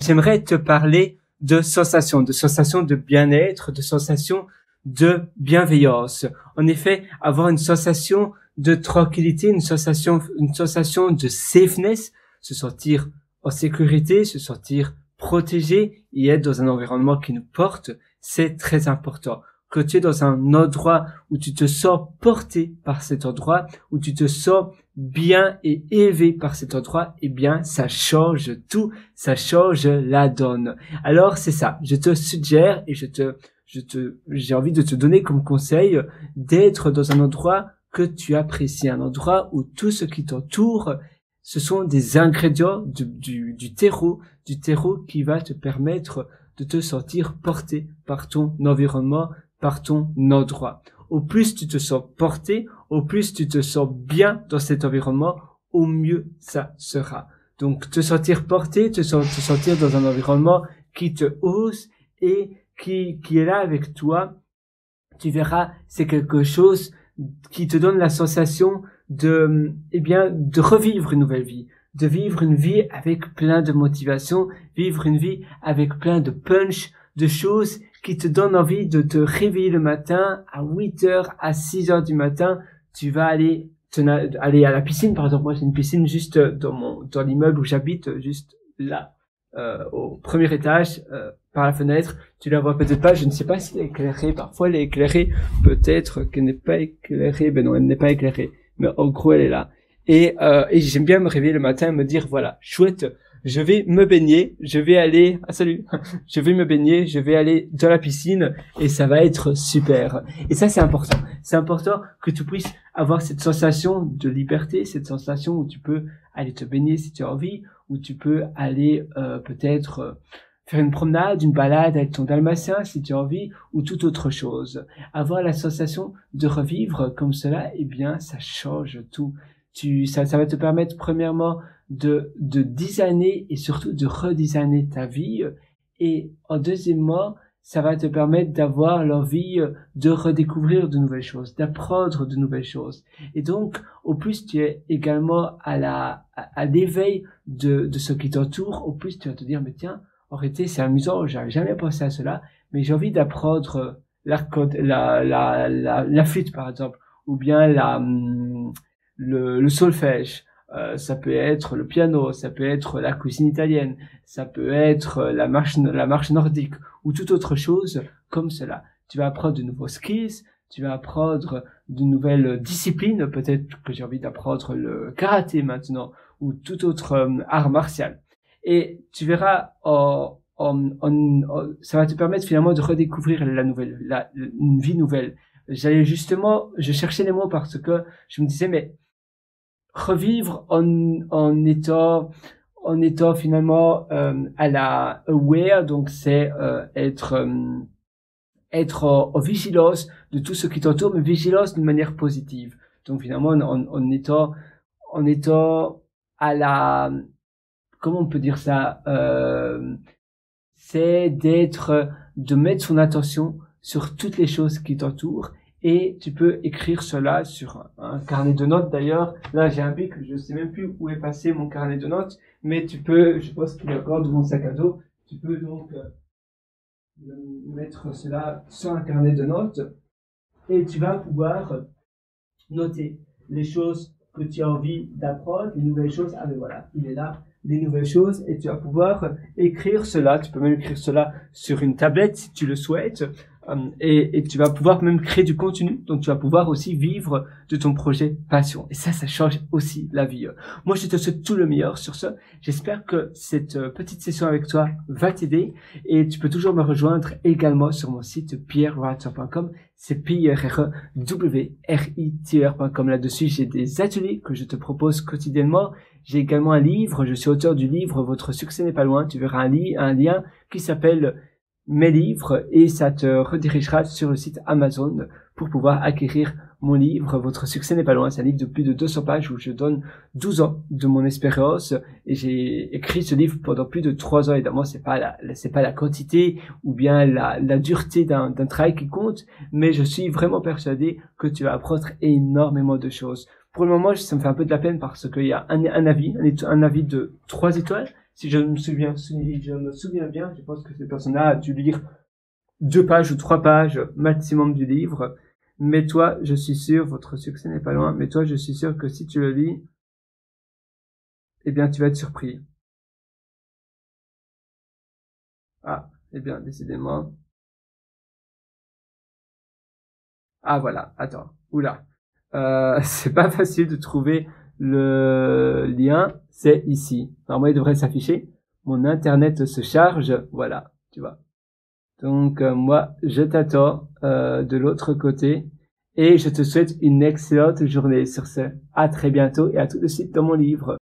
j'aimerais te parler de sensations de bien-être, de sensations de bienveillance. En effet, avoir une sensation de tranquillité, une sensation de safeness, se sentir en sécurité, se sentir protégé et être dans un environnement qui nous porte, c'est très important. Que tu es dans un endroit où tu te sens porté par cet endroit, où tu te sens bien et élevé par cet endroit, eh bien, ça change tout, ça change la donne. Alors, c'est ça. Je te suggère et j'ai envie de te donner comme conseil d'être dans un endroit que tu apprécies, un endroit où tout ce qui t'entoure, ce sont des ingrédients du terreau qui va te permettre de te sentir porté par ton environnement, par ton endroit. Au plus tu te sens porté, au plus tu te sens bien dans cet environnement, au mieux ça sera. Donc te sentir porté, te sentir dans un environnement qui te hausse et qui est là avec toi, tu verras, c'est quelque chose qui te donne la sensation de revivre une nouvelle vie, de vivre une vie avec plein de motivation, vivre une vie avec plein de punch, de choses qui te donnent envie de te réveiller le matin à 8h, à 6h du matin. Tu vas aller à la piscine, par exemple. Moi, j'ai une piscine juste dans l'immeuble où j'habite, juste là, au premier étage, par la fenêtre. Tu la vois peut-être pas, je ne sais pas si elle est éclairée. Parfois, elle est éclairée. Peut-être qu'elle n'est pas éclairée. Ben non, elle n'est pas éclairée. Mais en gros, elle est là. Et j'aime bien me réveiller le matin et me dire, voilà, chouette, je vais me baigner, je vais aller, je vais me baigner, je vais aller dans la piscine et ça va être super. Et ça, c'est important. C'est important que tu puisses avoir cette sensation de liberté, cette sensation où tu peux aller te baigner si tu as envie, où tu peux aller peut-être faire une promenade, une balade avec ton dalmatien si tu as envie, ou toute autre chose. Avoir la sensation de revivre comme cela, eh bien, ça change tout. Ça va te permettre premièrement de designer et surtout de redesigner ta vie, et en deuxièmement, ça va te permettre d'avoir l'envie de redécouvrir de nouvelles choses, d'apprendre de nouvelles choses. Et donc, au plus tu es également à l'éveil de ce qui t'entoure, au plus tu vas te dire, mais tiens, en réalité, c'est amusant, j'avais jamais pensé à cela, mais j'ai envie d'apprendre la flûte, par exemple, ou bien le solfège. Ça peut être le piano, ça peut être la cuisine italienne, ça peut être la marche nordique ou toute autre chose comme cela. Tu vas apprendre de nouveaux skills, tu vas apprendre de nouvelles disciplines, peut-être que j'ai envie d'apprendre le karaté maintenant ou tout autre art martial. Et tu verras, ça va te permettre finalement de redécouvrir une vie nouvelle. Je cherchais les mots parce que je me disais, mais revivre en étant finalement à la aware, donc c'est être en vigilance de tout ce qui t'entoure, mais vigilance d'une manière positive. Donc finalement en étant à la, comment on peut dire ça, c'est de mettre son attention sur toutes les choses qui t'entourent. Et tu peux écrire cela sur un carnet de notes. D'ailleurs, là, j'ai un bic, je sais même plus où est passé mon carnet de notes, mais tu peux, je pense qu'il est encore dans mon sac à dos, tu peux donc mettre cela sur un carnet de notes et tu vas pouvoir noter les choses que tu as envie d'apprendre, les nouvelles choses. Ah ben voilà, il est là, les nouvelles choses, et tu vas pouvoir écrire cela. Tu peux même écrire cela sur une tablette si tu le souhaites. Et tu vas pouvoir même créer du contenu, donc tu vas pouvoir aussi vivre de ton projet passion. Et ça change aussi la vie. Moi, je te souhaite tout le meilleur sur ce. J'espère que cette petite session avec toi va t'aider, et tu peux toujours me rejoindre également sur mon site pierrewriter.com. C'est pierrewriter.com. Là-dessus, j'ai des ateliers que je te propose quotidiennement. J'ai également un livre. Je suis auteur du livre Votre succès n'est pas loin. Tu verras un lien qui s'appelle mes livres, et ça te redirigera sur le site Amazon pour pouvoir acquérir mon livre Votre succès n'est pas loin. C'est un livre de plus de 200 pages où je donne 12 ans de mon expérience, et j'ai écrit ce livre pendant plus de 3 ans. Évidemment, c'est pas la quantité ou bien la dureté d'un travail qui compte, mais je suis vraiment persuadé que tu vas apprendre énormément de choses. Pour le moment, ça me fait un peu de la peine parce qu'il y a un avis de 3 étoiles. Si je me souviens bien, je pense que cette personne-là a dû lire 2 pages ou 3 pages maximum du livre. Mais toi, je suis sûr, votre succès n'est pas loin, mais toi, je suis sûr que si tu le lis, eh bien, tu vas être surpris. Ah, eh bien, décidément. Ah, voilà, attends, oula. C'est pas facile de trouver le lien, c'est ici. Normalement, il devrait s'afficher. Mon internet se charge, voilà, tu vois. Donc, moi, je t'attends de l'autre côté et je te souhaite une excellente journée sur ce. À très bientôt et à tout de suite dans mon livre.